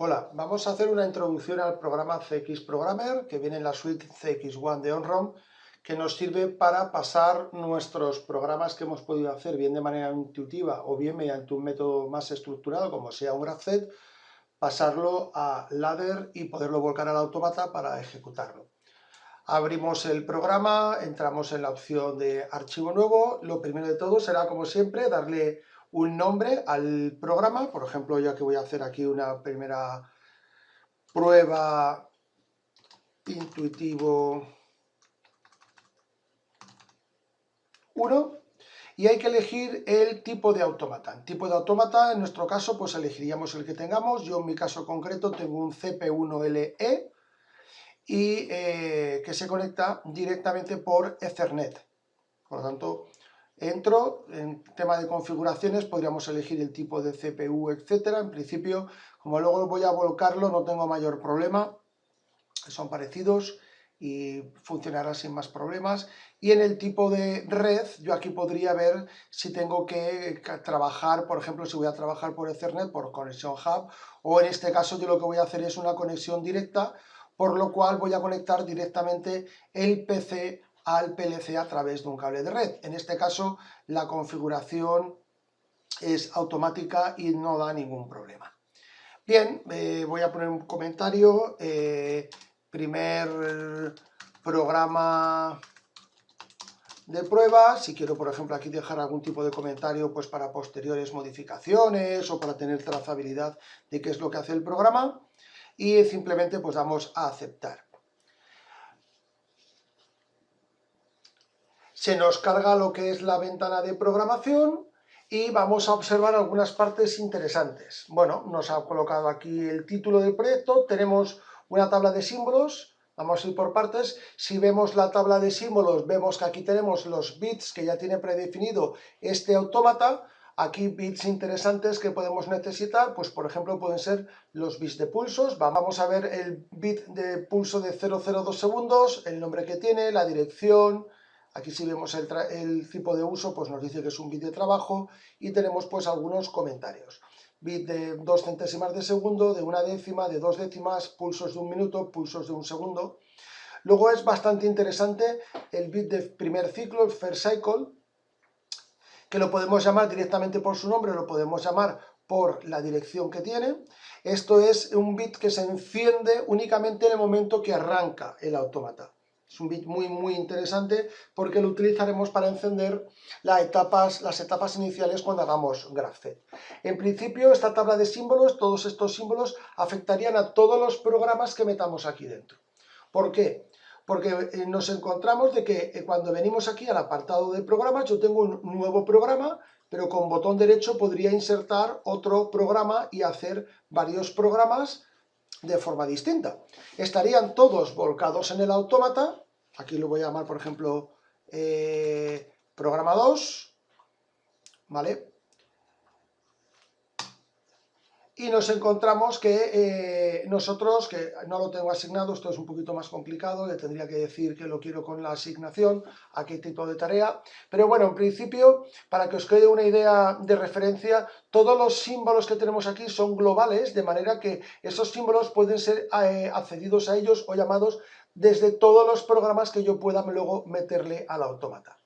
Hola, vamos a hacer una introducción al programa CX Programmer que viene en la suite CX1 de OnROM, que nos sirve para pasar nuestros programas que hemos podido hacer bien de manera intuitiva o bien mediante un método más estructurado como sea un GraphZ, pasarlo a ladder y poderlo volcar al autómata para ejecutarlo. Abrimos el programa, entramos en la opción de archivo nuevo. Lo primero de todo será, como siempre, darle un nombre al programa. Por ejemplo, ya que voy a hacer aquí una primera prueba intuitivo 1. Y hay que elegir el tipo de autómata. El tipo de autómata, en nuestro caso, pues elegiríamos el que tengamos. Yo en mi caso concreto tengo un CP1LE y que se conecta directamente por Ethernet. Por lo tanto, entro en tema de configuraciones, podríamos elegir el tipo de CPU, etcétera. En principio, como luego voy a volcarlo, no tengo mayor problema, son parecidos y funcionará sin más problemas. Y en el tipo de red, yo aquí podría ver si tengo que trabajar, por ejemplo, si voy a trabajar por Ethernet, por conexión hub, o en este caso yo lo que voy a hacer es una conexión directa, por lo cual voy a conectar directamente el PC al PLC a través de un cable de red. En este caso, la configuración es automática y no da ningún problema. Bien, voy a poner un comentario. Primer programa de prueba. Si quiero, por ejemplo, aquí dejar algún tipo de comentario pues para posteriores modificaciones o para tener trazabilidad de qué es lo que hace el programa. Y simplemente pues damos a aceptar. Se nos carga lo que es la ventana de programación y vamos a observar algunas partes interesantes. Bueno, nos ha colocado aquí el título del proyecto, tenemos una tabla de símbolos, vamos a ir por partes. Si vemos la tabla de símbolos, vemos que aquí tenemos los bits que ya tiene predefinido este autómata. Aquí bits interesantes que podemos necesitar, pues por ejemplo pueden ser los bits de pulsos. Vamos a ver el bit de pulso de 002 segundos, el nombre que tiene, la dirección. Aquí si vemos el tipo de uso, pues nos dice que es un bit de trabajo y tenemos pues algunos comentarios. Bit de 2 centésimas de segundo, de 1 décima, de 2 décimas, pulsos de 1 minuto, pulsos de 1 segundo. Luego es bastante interesante el bit de primer ciclo, el first cycle, que lo podemos llamar directamente por su nombre, lo podemos llamar por la dirección que tiene. Esto es un bit que se enciende únicamente en el momento que arranca el autómata. Es un bit muy interesante porque lo utilizaremos para encender las etapas iniciales cuando hagamos GraphZ. En principio, esta tabla de símbolos, todos estos símbolos afectarían a todos los programas que metamos aquí dentro. ¿Por qué? Porque nos encontramos de que cuando venimos aquí al apartado de programas, yo tengo un nuevo programa, pero con botón derecho podría insertar otro programa y hacer varios programas de forma distinta. Estarían todos volcados en el autómata. Aquí lo voy a llamar, por ejemplo, programa 2, ¿vale? Y nos encontramos que nosotros, que no lo tengo asignado, esto es un poquito más complicado, le tendría que decir que lo quiero con la asignación, a qué tipo de tarea, pero bueno, en principio, para que os quede una idea de referencia, todos los símbolos que tenemos aquí son globales, de manera que esos símbolos pueden ser accedidos a ellos o llamados desde todos los programas que yo pueda luego meterle al autómata.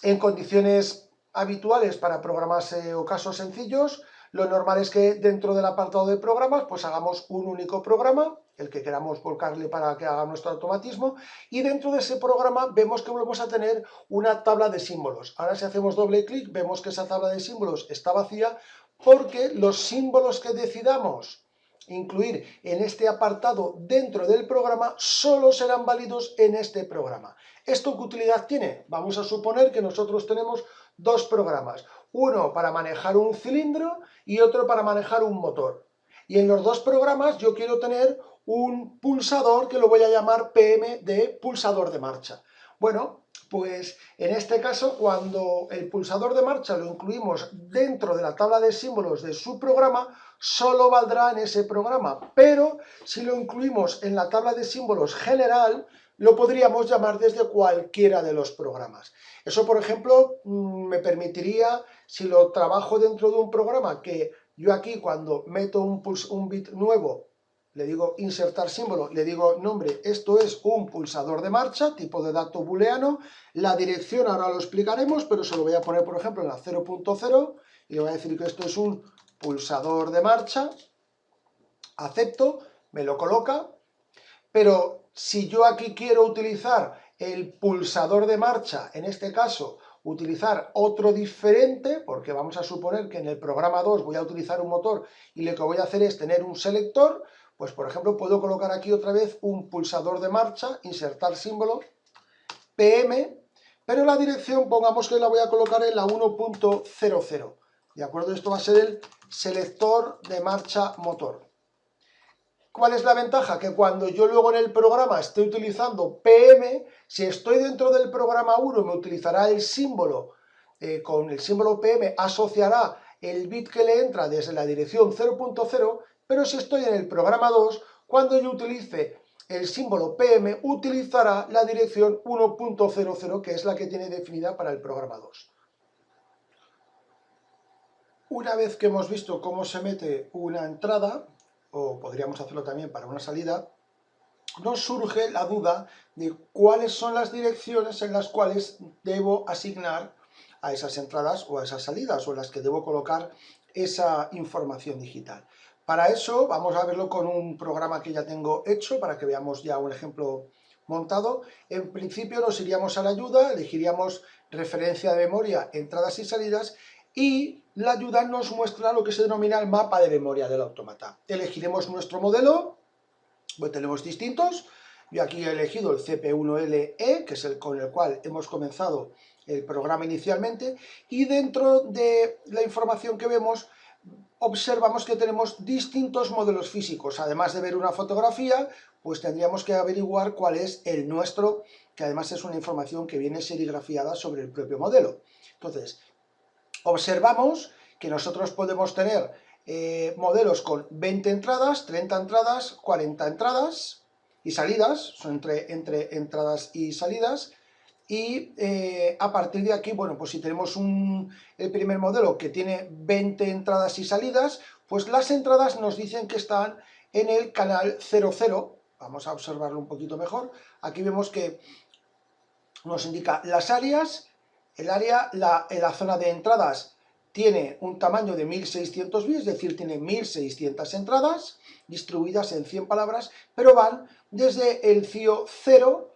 En condiciones habituales para programas o casos sencillos, lo normal es que dentro del apartado de programas pues hagamos un único programa, el que queramos volcarle para que haga nuestro automatismo, y dentro de ese programa vemos que vamos a tener una tabla de símbolos. Ahora si hacemos doble clic vemos que esa tabla de símbolos está vacía porque los símbolos que decidamos incluir en este apartado dentro del programa solo serán válidos en este programa. ¿Esto qué utilidad tiene? Vamos a suponer que nosotros tenemos dos programas, uno para manejar un cilindro y otro para manejar un motor. Y en los dos programas yo quiero tener un pulsador que lo voy a llamar PM de pulsador de marcha. Bueno, pues en este caso, cuando el pulsador de marcha lo incluimos dentro de la tabla de símbolos de su programa, solo valdrá en ese programa, pero si lo incluimos en la tabla de símbolos general, lo podríamos llamar desde cualquiera de los programas. Eso, por ejemplo, me permitiría, si lo trabajo dentro de un programa que Yo aquí cuando meto un bit nuevo, le digo insertar símbolo, le digo nombre, esto es un pulsador de marcha, tipo de dato booleano. La dirección ahora lo explicaremos, pero se lo voy a poner, por ejemplo, en la 0.0 y le voy a decir que esto es un pulsador de marcha. Acepto, me lo coloca, pero si yo aquí quiero utilizar el pulsador de marcha, en este caso utilizar otro diferente, porque vamos a suponer que en el programa 2 voy a utilizar un motor y lo que voy a hacer es tener un selector, pues por ejemplo puedo colocar aquí otra vez un pulsador de marcha, insertar símbolo, PM, pero la dirección pongamos que la voy a colocar en la 1.00, ¿de acuerdo? Esto va a ser el selector de marcha motor. ¿Cuál es la ventaja? Que cuando yo luego en el programa esté utilizando PM, si estoy dentro del programa 1 me utilizará el símbolo, con el símbolo PM asociará el bit que le entra desde la dirección 0.0, pero si estoy en el programa 2, cuando yo utilice el símbolo PM, utilizará la dirección 1.00, que es la que tiene definida para el programa 2. Una vez que hemos visto cómo se mete una entrada, o podríamos hacerlo también para una salida, nos surge la duda de cuáles son las direcciones en las cuales debo asignar a esas entradas o a esas salidas, o en las que debo colocar esa información digital. Para eso vamos a verlo con un programa que ya tengo hecho, para que veamos ya un ejemplo montado. En principio nos iríamos a la ayuda, elegiríamos referencia de memoria, entradas y salidas, y la ayuda nos muestra lo que se denomina el mapa de memoria del autómata. Elegiremos nuestro modelo, pues tenemos distintos. Yo aquí he elegido el CP1LE, que es el con el cual hemos comenzado el programa inicialmente, y dentro de la información que vemos observamos que tenemos distintos modelos físicos. Además de ver una fotografía, pues tendríamos que averiguar cuál es el nuestro, que además es una información que viene serigrafiada sobre el propio modelo. Entonces, observamos que nosotros podemos tener modelos con 20 entradas, 30 entradas, 40 entradas y salidas, son entre entradas y salidas, y a partir de aquí, bueno, pues si tenemos el primer modelo que tiene 20 entradas y salidas, pues las entradas nos dicen que están en el canal 00, vamos a observarlo un poquito mejor. Aquí vemos que nos indica las áreas, el área, la zona de entradas tiene un tamaño de 1600 bits, es decir, tiene 1600 entradas distribuidas en 100 palabras, pero van desde el CIO 0,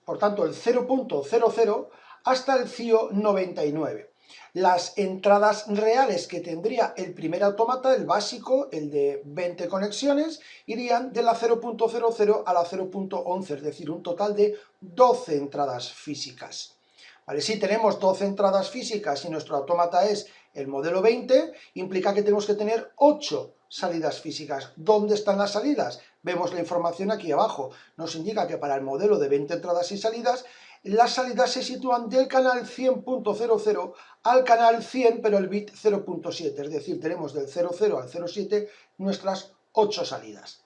por tanto el 0.00, hasta el CIO 99. Las entradas reales que tendría el primer autómata, el básico, el de 20 conexiones, irían de la 0.00 a la 0.11, es decir, un total de 12 entradas físicas. ¿Vale? Si tenemos 12 entradas físicas y nuestro autómata es el modelo 20, implica que tenemos que tener 8 salidas físicas. ¿Dónde están las salidas? Vemos la información aquí abajo. Nos indica que para el modelo de 20 entradas y salidas, las salidas se sitúan del canal 100.00 al canal 100, pero el bit 0.7. Es decir, tenemos del 00 al 07 nuestras 8 salidas.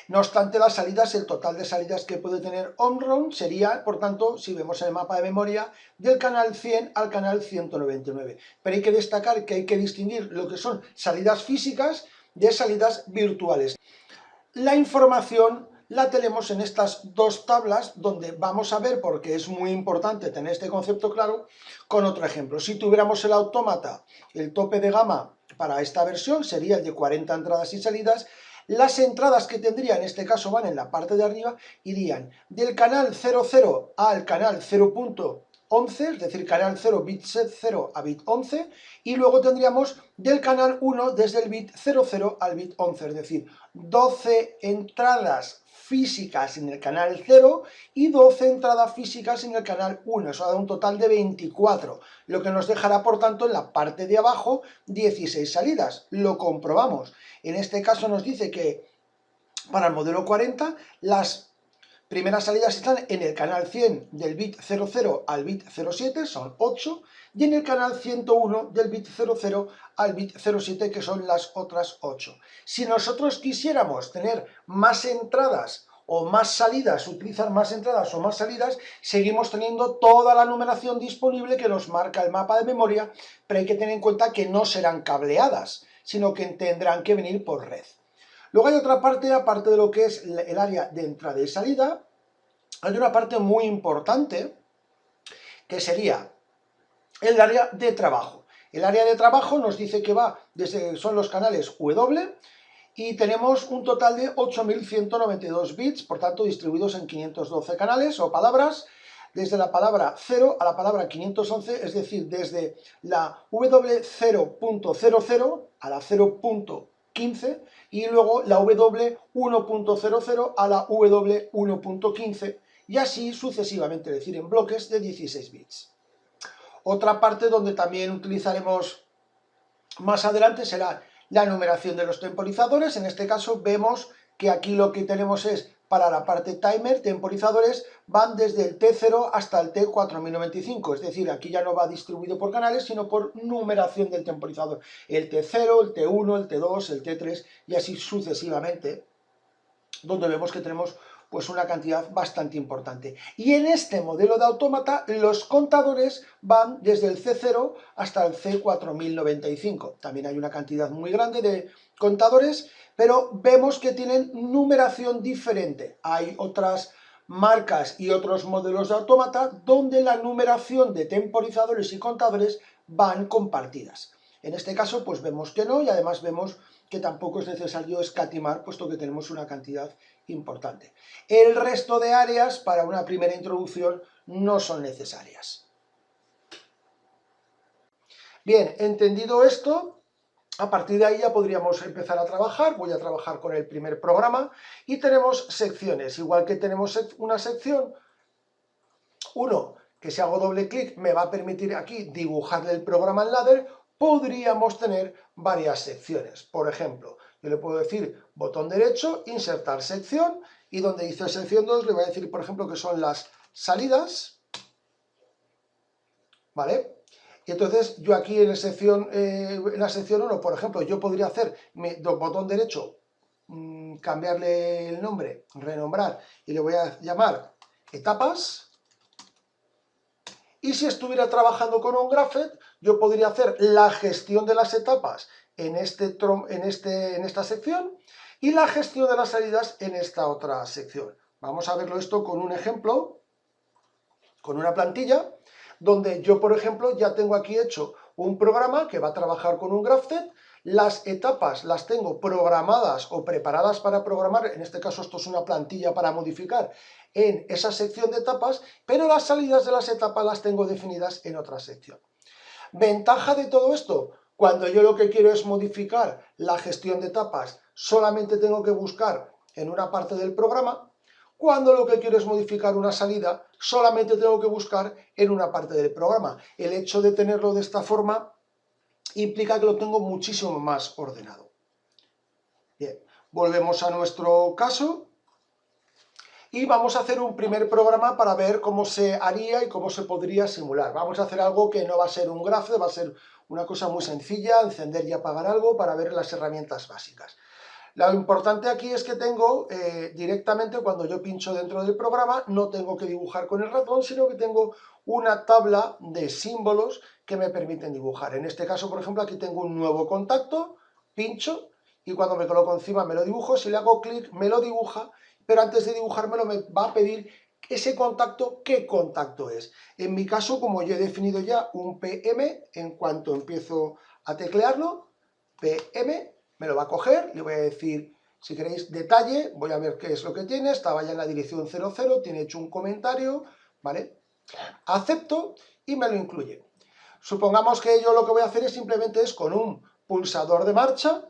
No obstante, las salidas, el total de salidas que puede tener OMRON sería, por tanto, si vemos el mapa de memoria, del canal 100 al canal 199. Pero hay que destacar que hay que distinguir lo que son salidas físicas de salidas virtuales. La información la tenemos en estas dos tablas, donde vamos a ver, porque es muy importante tener este concepto claro, con otro ejemplo. Si tuviéramos el autómata, el tope de gama para esta versión sería el de 40 entradas y salidas. Las entradas que tendría, en este caso van en la parte de arriba, irían del canal 00 al canal 0.11, es decir, canal 0, bit 0 a bit 11, y luego tendríamos del canal 1 desde el bit 00 al bit 11, es decir, 12 entradas físicas en el canal 0 y 12 entradas físicas en el canal 1, eso da un total de 24, lo que nos dejará, por tanto, en la parte de abajo 16 salidas. Lo comprobamos. En este caso nos dice que para el modelo 40 las primeras salidas están en el canal 100 del bit 00 al bit 07, son 8, y en el canal 101 del bit 00 al bit 07, que son las otras 8. Si nosotros quisiéramos tener más entradas o más salidas, utilizan más entradas o más salidas, seguimos teniendo toda la numeración disponible que nos marca el mapa de memoria, pero hay que tener en cuenta que no serán cableadas, sino que tendrán que venir por red. Luego hay otra parte, aparte de lo que es el área de entrada y salida, hay una parte muy importante que sería el área de trabajo. El área de trabajo nos dice que va desde, son los canales W, y tenemos un total de 8.192 bits, por tanto distribuidos en 512 canales o palabras, desde la palabra 0 a la palabra 511, es decir, desde la W0.00 a la 0.15 y luego la W1.00 a la W1.15 y así sucesivamente, es decir, en bloques de 16 bits. Otra parte donde también utilizaremos más adelante será la numeración de los temporizadores. En este caso vemos que aquí lo que tenemos es, para la parte timer, temporizadores van desde el T0 hasta el T4095, es decir, aquí ya no va distribuido por canales, sino por numeración del temporizador. El T0, el T1, el T2, el T3 y así sucesivamente, donde vemos que tenemos pues una cantidad bastante importante. Y en este modelo de autómata los contadores van desde el C0 hasta el C4095. También hay una cantidad muy grande de contadores, pero vemos que tienen numeración diferente. Hay otras marcas y otros modelos de autómata donde la numeración de temporizadores y contadores van compartidas. En este caso pues vemos que no, y además vemos que tampoco es necesario escatimar, puesto que tenemos una cantidad importante. El resto de áreas para una primera introducción no son necesarias. Bien, entendido esto, a partir de ahí ya podríamos empezar a trabajar. Voy a trabajar con el primer programa y tenemos secciones. Igual que tenemos una sección 1, que si hago doble clic me va a permitir aquí dibujarle el programa en ladder, podríamos tener varias secciones. Por ejemplo, yo le puedo decir botón derecho, insertar sección, y donde dice sección 2 le voy a decir, por ejemplo, que son las salidas, ¿vale? Y entonces yo aquí en la sección 1, por ejemplo, yo podría hacer botón derecho, cambiarle el nombre, renombrar, y le voy a llamar etapas. Y si estuviera trabajando con un Graphed, yo podría hacer la gestión de las etapas en esta sección y la gestión de las salidas en esta otra sección. Vamos a verlo esto con un ejemplo, con una plantilla, donde yo, por ejemplo, ya tengo aquí hecho un programa que va a trabajar con un Graphed. Las etapas las tengo programadas o preparadas para programar, en este caso esto es una plantilla para modificar en esa sección de etapas, pero las salidas de las etapas las tengo definidas en otra sección. ¿Ventaja de todo esto? Cuando yo lo que quiero es modificar la gestión de etapas, solamente tengo que buscar en una parte del programa. Cuando lo que quiero es modificar una salida, solamente tengo que buscar en una parte del programa. El hecho de tenerlo de esta forma implica que lo tengo muchísimo más ordenado. Bien, volvemos a nuestro caso y vamos a hacer un primer programa para ver cómo se haría y cómo se podría simular. Vamos a hacer algo que no va a ser un Graphed, va a ser una cosa muy sencilla, encender y apagar algo para ver las herramientas básicas. Lo importante aquí es que tengo directamente, cuando yo pincho dentro del programa, no tengo que dibujar con el ratón, sino que tengo una tabla de símbolos que me permiten dibujar. En este caso, por ejemplo, aquí tengo un nuevo contacto, pincho, y cuando me coloco encima me lo dibujo. Si le hago clic me lo dibuja, pero antes de dibujármelo me va a pedir ese contacto, ¿qué contacto es? En mi caso, como yo he definido ya un PM, en cuanto empiezo a teclearlo, PM, me lo va a coger, le voy a decir, si queréis detalle, voy a ver qué es lo que tiene, estaba ya en la dirección 00, tiene hecho un comentario, ¿vale? Acepto y me lo incluye. Supongamos que yo lo que voy a hacer es simplemente con un pulsador de marcha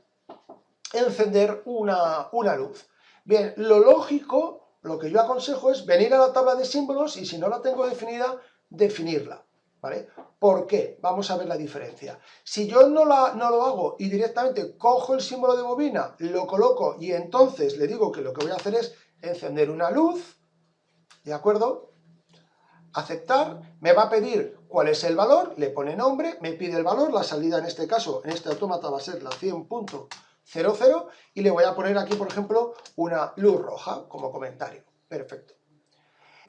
encender una luz. Bien, lo lógico, lo que yo aconsejo es venir a la tabla de símbolos y si no la tengo definida, definirla, ¿vale? ¿Por qué? Vamos a ver la diferencia. Si yo no lo hago y directamente cojo el símbolo de bobina, lo coloco y entonces le digo que lo que voy a hacer es encender una luz, ¿de acuerdo? Aceptar, me va a pedir cuál es el valor, le pone nombre, me pide el valor, la salida en este caso, en este autómata va a ser la 100.0 0, 0 y le voy a poner aquí, por ejemplo, una luz roja como comentario. Perfecto.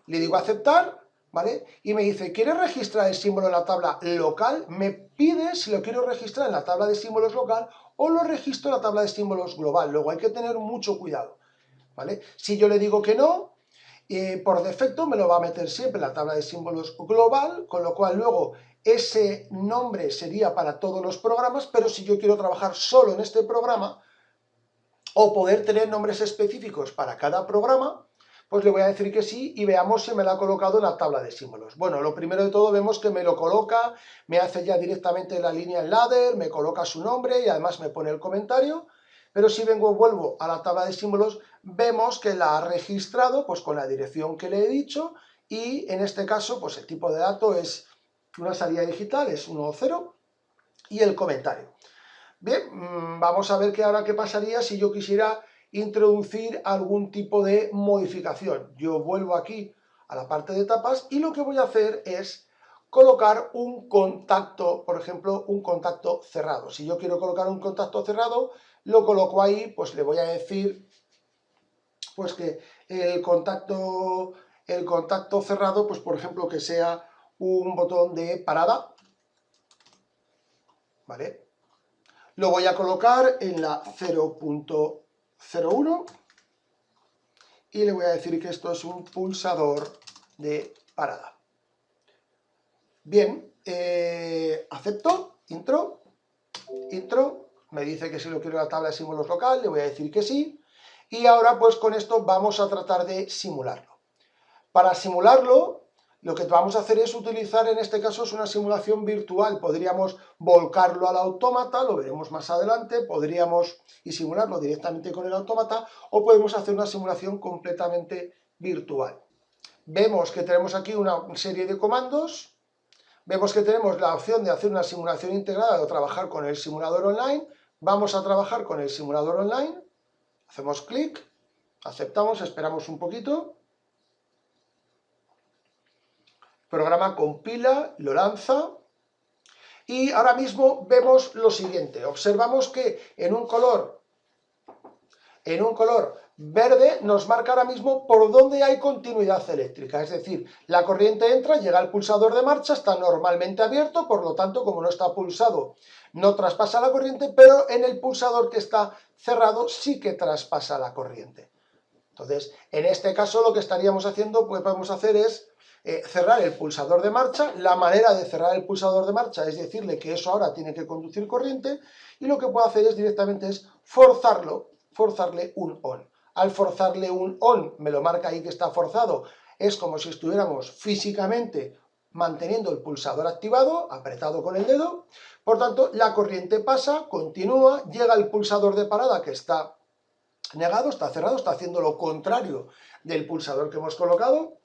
Le digo aceptar, ¿vale? Y me dice, ¿quieres registrar el símbolo en la tabla local? Me pide si lo quiero registrar en la tabla de símbolos local o lo registro en la tabla de símbolos global. Luego hay que tener mucho cuidado, ¿vale? Si yo le digo que no, por defecto me lo va a meter siempre en la tabla de símbolos global, con lo cual luego ese nombre sería para todos los programas, pero si yo quiero trabajar solo en este programa o poder tener nombres específicos para cada programa, pues le voy a decir que sí y veamos si me lo ha colocado en la tabla de símbolos. Bueno, lo primero de todo vemos que me lo coloca, me hace ya directamente la línea en ladder, me coloca su nombre y además me pone el comentario, pero si vuelvo a la tabla de símbolos, vemos que la ha registrado pues con la dirección que le he dicho y en este caso pues el tipo de dato es una salida digital, es 1 o 0 y el comentario. Bien, vamos a ver ahora qué pasaría si yo quisiera introducir algún tipo de modificación. Yo vuelvo aquí a la parte de etapas y lo que voy a hacer es colocar un contacto, por ejemplo, un contacto cerrado. Si yo quiero colocar un contacto cerrado, lo coloco ahí, pues le voy a decir pues que el contacto cerrado, pues por ejemplo, que sea un botón de parada, ¿vale? Lo voy a colocar en la 0.01 y le voy a decir que esto es un pulsador de parada. Bien, acepto, intro, me dice que si lo quiero en la tabla de símbolos local, le voy a decir que sí. Y ahora pues con esto vamos a tratar de simularlo. Para simularlo, lo que vamos a hacer es utilizar, en este caso, es una simulación virtual. Podríamos volcarlo al autómata, lo veremos más adelante, y simularlo directamente con el autómata, o podemos hacer una simulación completamente virtual. Vemos que tenemos aquí una serie de comandos, vemos que tenemos la opción de hacer una simulación integrada o trabajar con el simulador online. Vamos a trabajar con el simulador online, hacemos clic, aceptamos, esperamos un poquito. El programa compila, lo lanza y ahora mismo vemos lo siguiente. Observamos que en un color verde nos marca ahora mismo por dónde hay continuidad eléctrica. Es decir, la corriente entra, llega al pulsador de marcha, está normalmente abierto, por lo tanto, como no está pulsado, no traspasa la corriente, pero en el pulsador que está cerrado sí que traspasa la corriente. Entonces, en este caso lo que estaríamos haciendo, pues podemos hacer es cerrar el pulsador de marcha. La manera de cerrar el pulsador de marcha es decirle que eso ahora tiene que conducir corriente y lo que puedo hacer es directamente forzarle un on. Al forzarle un on, me lo marca ahí que está forzado, es como si estuviéramos físicamente manteniendo el pulsador activado, apretado con el dedo. Por tanto, la corriente pasa, continúa, llega al pulsador de parada que está negado, está cerrado, está haciendo lo contrario del pulsador que hemos colocado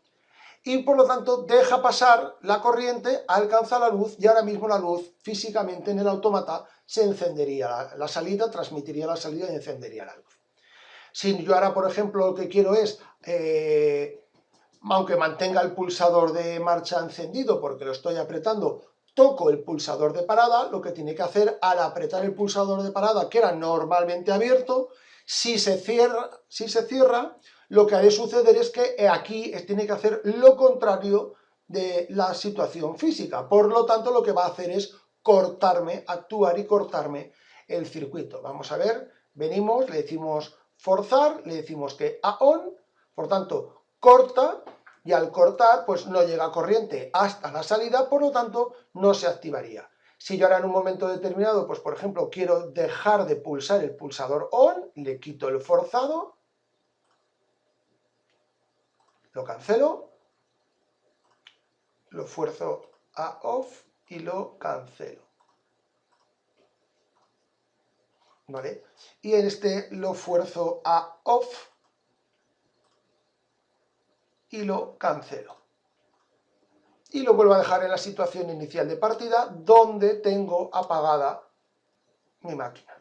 y por lo tanto deja pasar la corriente, alcanza la luz y ahora mismo la luz físicamente en el autómata se encendería la salida, transmitiría la salida y encendería la luz. Si yo ahora, por ejemplo, lo que quiero es, aunque mantenga el pulsador de marcha encendido porque lo estoy apretando, toco el pulsador de parada, lo que tiene que hacer al apretar el pulsador de parada, que era normalmente abierto, si se cierra, lo que ha de suceder es que aquí tiene que hacer lo contrario de la situación física. Por lo tanto, lo que va a hacer es actuar y cortarme el circuito. Vamos a ver, venimos, le decimos forzar, le decimos que a on, por tanto, corta, y al cortar, pues no llega corriente hasta la salida, por lo tanto, no se activaría. Si yo ahora en un momento determinado, pues por ejemplo, quiero dejar de pulsar el pulsador on, le quito el forzado, lo cancelo, lo fuerzo a off y lo cancelo. ¿Vale? Y en este lo fuerzo a off y lo cancelo. Y lo vuelvo a dejar en la situación inicial de partida donde tengo apagada mi máquina.